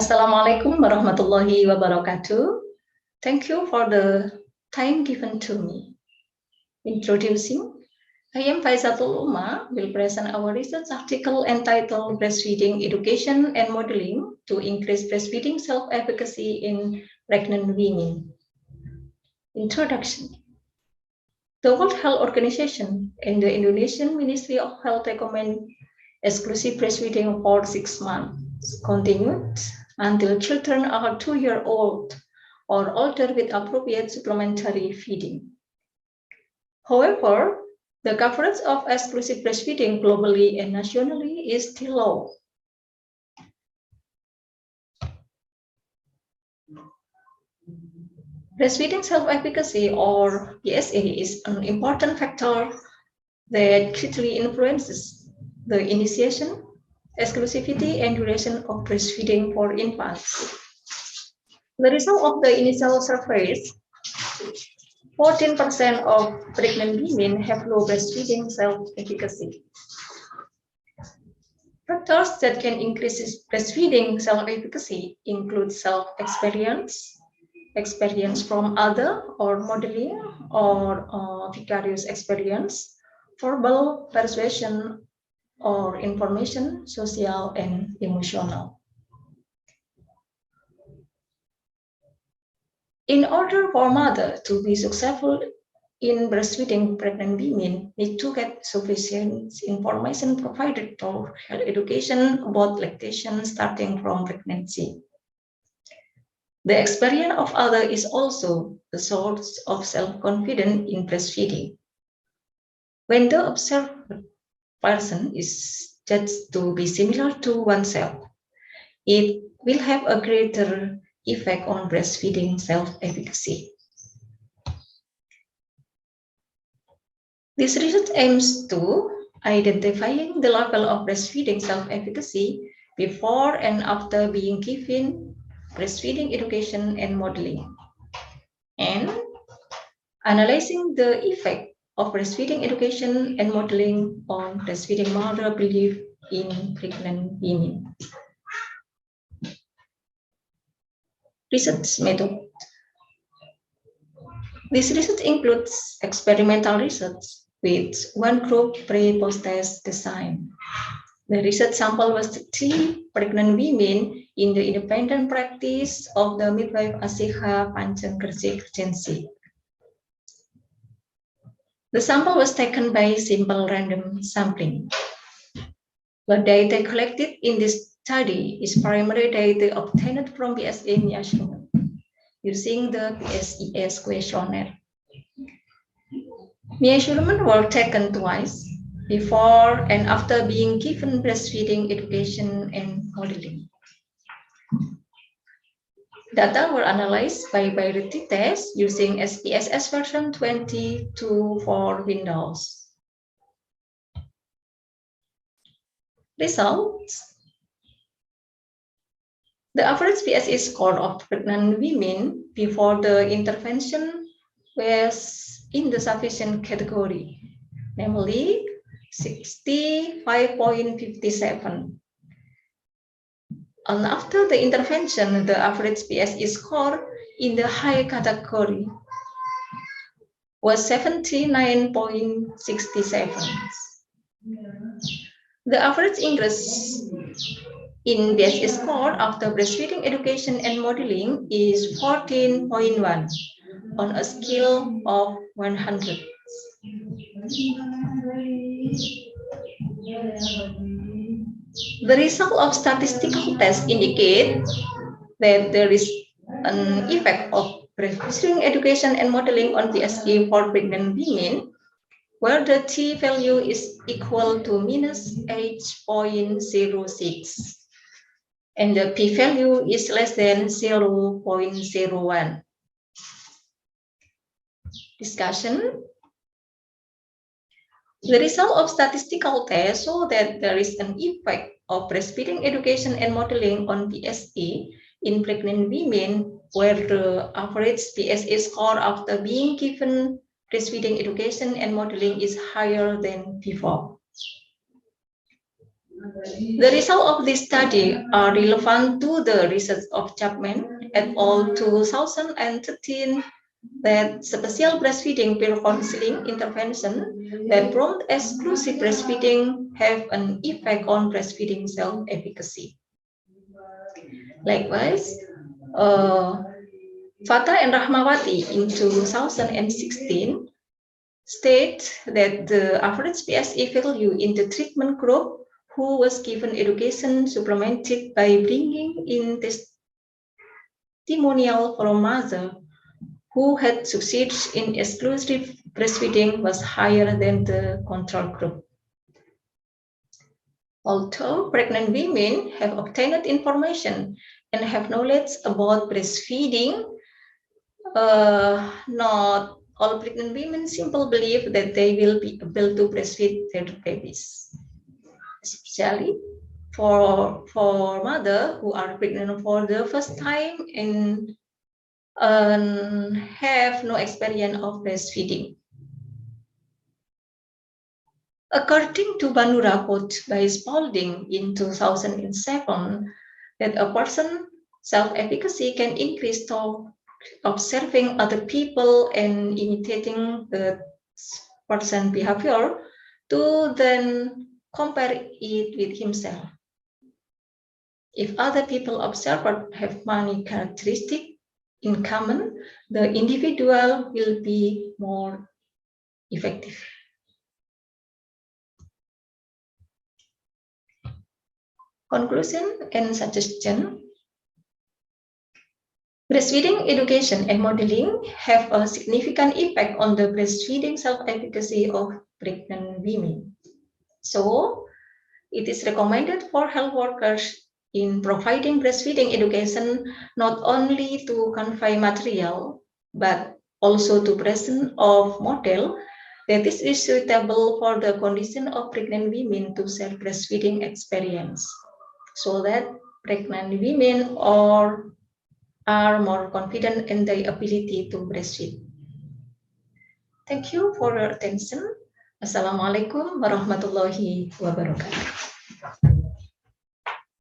Assalamualaikum warahmatullahi wabarakatuh. Thank you for the time given to me. Introducing, I am Faizatul Uma, will present our research article entitled Breastfeeding Education and Modeling to Increase Breastfeeding Self-Efficacy in Pregnant Women. Introduction. The World Health Organization and the Indonesian Ministry of Health recommend exclusive breastfeeding for 6 months, continued until children are 2-year-old or older with appropriate supplementary feeding. However, the coverage of exclusive breastfeeding globally and nationally is still low. Breastfeeding self-efficacy, or BSA, is an important factor that greatly influences the initiation, exclusivity, and duration of breastfeeding for infants. The result of the initial surveys, 14% of pregnant women have low breastfeeding self-efficacy. Factors that can increase breastfeeding self-efficacy include self-experience, experience from other or modeling or vicarious experience, verbal persuasion or information, social and emotional. In order for mother to be successful in breastfeeding, pregnant women need to get sufficient information provided for health education about lactation starting from pregnancy. The experience of others is also a source of self-confidence in breastfeeding. When the observed person is judged to be similar to oneself, it will have a greater effect on breastfeeding self-efficacy. This research aims to identifying the level of breastfeeding self-efficacy before and after being given breastfeeding education and modeling, and analyzing the effect of breastfeeding education and modeling on breastfeeding mother belief in pregnant women. Research method. This research includes experimental research with one group pre-post-test design. The research sample was 3 pregnant women in the independent practice of the midwife Asiha Panjangkerja Regency. The sample was taken by simple random sampling. The data collected in this study is primary data obtained from BSA measurement using the PSES questionnaire. Measurements were taken twice, before and after being given breastfeeding education and modeling. Data were analyzed by variety tests using SPSS version 22 for Windows. Results. The average PSA score of pregnant women before the intervention was in the sufficient category, namely 65.57. And after the intervention, the average PSA score in the high category was 79.67. The average increase in PSA score after breastfeeding education and modeling is 14.1 on a scale of 100. The result of statistical tests indicate that there is an effect of breastfeeding education and modeling on PSA for pregnant women, where the t-value is equal to -8.06 and the p-value is less than 0.01. Discussion. The result of statistical tests show that there is an effect of breastfeeding education and modeling on PSA in pregnant women, where the average PSA score after being given breastfeeding education and modeling is higher than before. The results of this study are relevant to the research of Chapman et al. 2013 that special breastfeeding peer counseling intervention that prompt exclusive breastfeeding have an effect on breastfeeding self-efficacy. Likewise, Fatah and Rahmawati in 2016 state that the average PSA value in the treatment group who was given education supplemented by bringing in testimonial from mother who had succeeded in exclusive breastfeeding was higher than the control group. Although pregnant women have obtained information and have knowledge about breastfeeding, not all pregnant women simply believe that they will be able to breastfeed their babies, especially for mothers who are pregnant for the first time and have no experience of breastfeeding. According to Banura quote by Spalding in 2007, that a person's self-efficacy can increase through observing other people and imitating the person's behavior to then compare it with himself. If other people observed have many characteristics in common, the individual will be more effective. Conclusion and suggestion. Breastfeeding education and modeling have a significant impact on the breastfeeding self-efficacy of pregnant women. So, it is recommended for health workers in providing breastfeeding education not only to convey material, but also to present of model that is suitable for the condition of pregnant women to share breastfeeding experience, so that pregnant women are more confident in their ability to breastfeed. Thank you for your attention. Assalamualaikum warahmatullahi wabarakatuh.